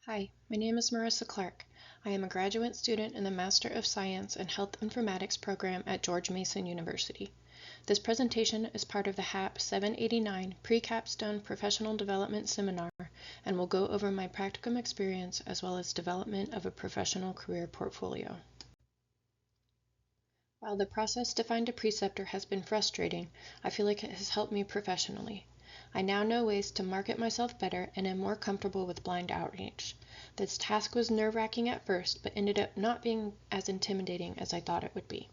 Hi, my name is Marisa Clark. I am a graduate student in the Master of Science in Health Informatics program at George Mason University. This presentation is part of the HAP 789 Pre-Capstone Professional Development Seminar and will go over my practicum experience as well as development of a professional career portfolio. While the process to find a preceptor has been frustrating, I feel like it has helped me professionally. I now know ways to market myself better and am more comfortable with blind outreach. This task was nerve-wracking at first, but ended up not being as intimidating as I thought it would be.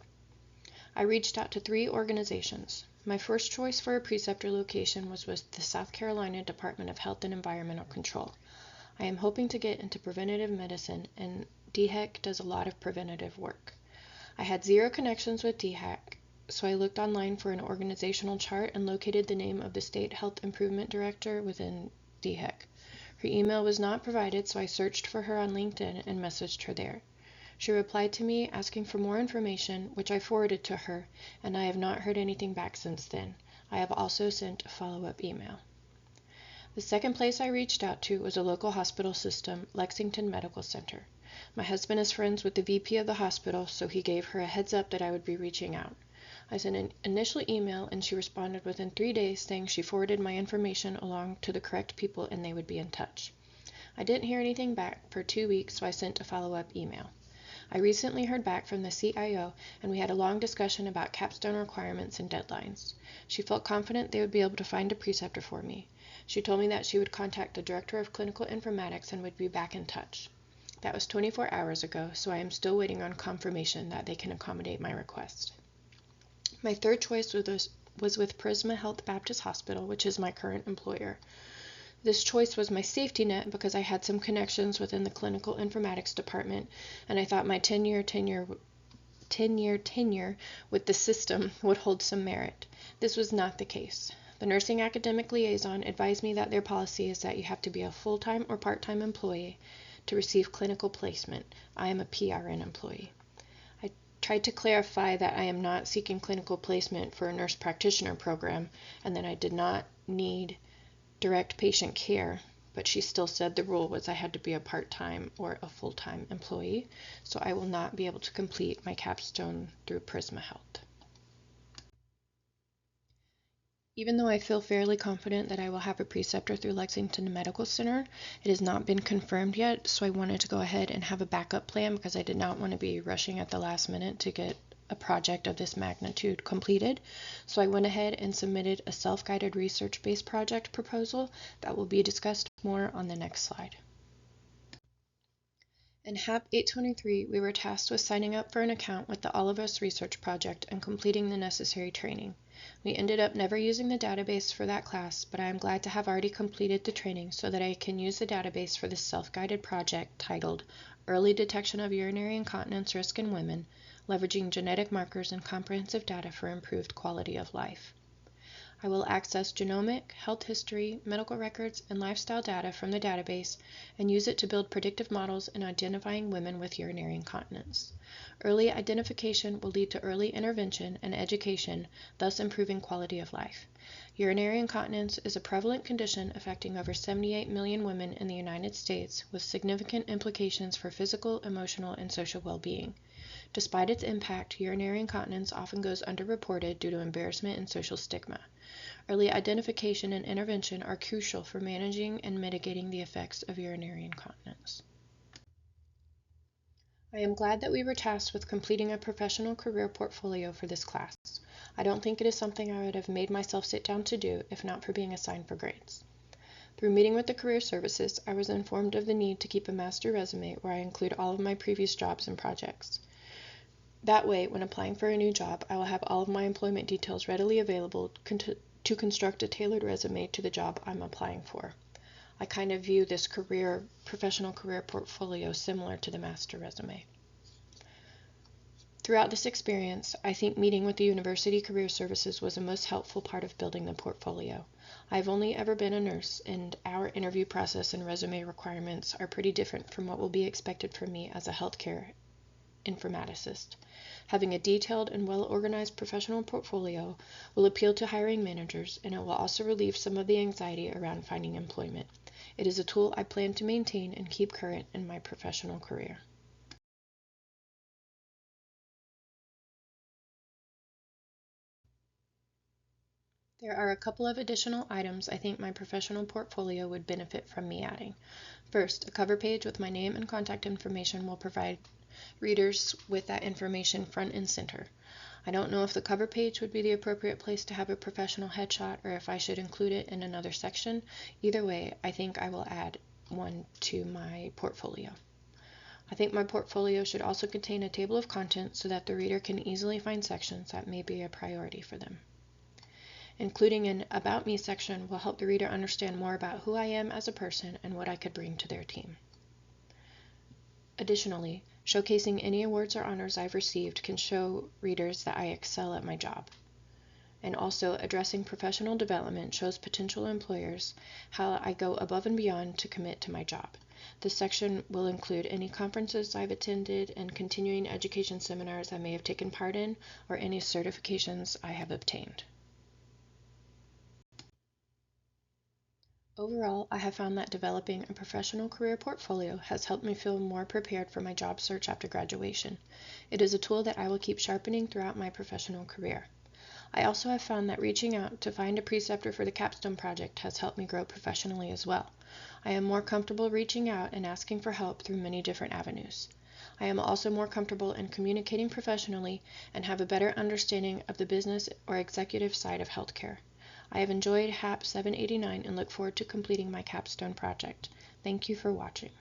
I reached out to 3 organizations. My first choice for a preceptor location was with the South Carolina Department of Health and Environmental Control. I am hoping to get into preventative medicine, and DHEC does a lot of preventative work. I had 0 connections with DHEC, so I looked online for an organizational chart and located the name of the State Health Improvement Director within DHEC. Her email was not provided, so I searched for her on LinkedIn and messaged her there. She replied to me asking for more information, which I forwarded to her, and I have not heard anything back since then. I have also sent a follow-up email. The second place I reached out to was a local hospital system, Lexington Medical Center. My husband is friends with the VP of the hospital, so he gave her a heads up that I would be reaching out. I sent an initial email and she responded within 3 days saying she forwarded my information along to the correct people and they would be in touch. I didn't hear anything back for 2 weeks, so I sent a follow-up email. I recently heard back from the CIO and we had a long discussion about Capstone requirements and deadlines. She felt confident they would be able to find a preceptor for me. She told me that she would contact the Director of Clinical Informatics and would be back in touch. That was 24 hours ago, so I am still waiting on confirmation that they can accommodate my request. My third choice was with Prisma Health Baptist Hospital, which is my current employer. This choice was my safety net because I had some connections within the clinical informatics department, and I thought my 10-year tenure with the system would hold some merit. This was not the case. The nursing academic liaison advised me that their policy is that you have to be a full-time or part-time employee to receive clinical placement. I am a PRN employee. I tried to clarify that I am not seeking clinical placement for a nurse practitioner program and that I did not need direct patient care, but she still said the rule was I had to be a part-time or a full-time employee, so I will not be able to complete my capstone through Prisma Health. Even though I feel fairly confident that I will have a preceptor through Lexington Medical Center, it has not been confirmed yet, so I wanted to go ahead and have a backup plan because I did not want to be rushing at the last minute to get a project of this magnitude completed. So I went ahead and submitted a self-guided research-based project proposal that will be discussed more on the next slide. In HAP 823, we were tasked with signing up for an account with the All of Us research project and completing the necessary training. We ended up never using the database for that class, but I am glad to have already completed the training so that I can use the database for this self-guided project titled Early Detection of Urinary Incontinence Risk in Women, Leveraging Genetic Markers and Comprehensive Data for Improved Quality of Life. I will access genomic, health history, medical records, and lifestyle data from the database and use it to build predictive models in identifying women with urinary incontinence. Early identification will lead to early intervention and education, thus improving quality of life. Urinary incontinence is a prevalent condition affecting over 78 million women in the United States, with significant implications for physical, emotional, and social well-being. Despite its impact, urinary incontinence often goes underreported due to embarrassment and social stigma. Early identification and intervention are crucial for managing and mitigating the effects of urinary incontinence. I am glad that we were tasked with completing a professional career portfolio for this class. I don't think it is something I would have made myself sit down to do if not for being assigned for grades. Through meeting with the career services, I was informed of the need to keep a master resume where I include all of my previous jobs and projects. That way, when applying for a new job, I will have all of my employment details readily available to construct a tailored resume to the job I'm applying for. I kind of view this professional career portfolio similar to the master resume. Throughout this experience, I think meeting with the University Career Services was a most helpful part of building the portfolio. I've only ever been a nurse, and our interview process and resume requirements are pretty different from what will be expected from me as a healthcare informaticist. Having a detailed and well-organized professional portfolio will appeal to hiring managers, and it will also relieve some of the anxiety around finding employment. It is a tool I plan to maintain and keep current in my professional career. There are a couple of additional items I think my professional portfolio would benefit from me adding. First, a cover page with my name and contact information will provide readers with that information front and center. I don't know if the cover page would be the appropriate place to have a professional headshot or if I should include it in another section. Either way, I think I will add one to my portfolio. I think my portfolio should also contain a table of contents so that the reader can easily find sections that may be a priority for them. Including an About Me section will help the reader understand more about who I am as a person and what I could bring to their team. Additionally, showcasing any awards or honors I've received can show readers that I excel at my job. And also, addressing professional development shows potential employers how I go above and beyond to commit to my job. This section will include any conferences I've attended and continuing education seminars I may have taken part in or any certifications I have obtained. Overall, I have found that developing a professional career portfolio has helped me feel more prepared for my job search after graduation. It is a tool that I will keep sharpening throughout my professional career. I also have found that reaching out to find a preceptor for the Capstone project has helped me grow professionally as well. I am more comfortable reaching out and asking for help through many different avenues. I am also more comfortable in communicating professionally and have a better understanding of the business or executive side of healthcare. I have enjoyed HAP 789 and look forward to completing my Capstone project. Thank you for watching.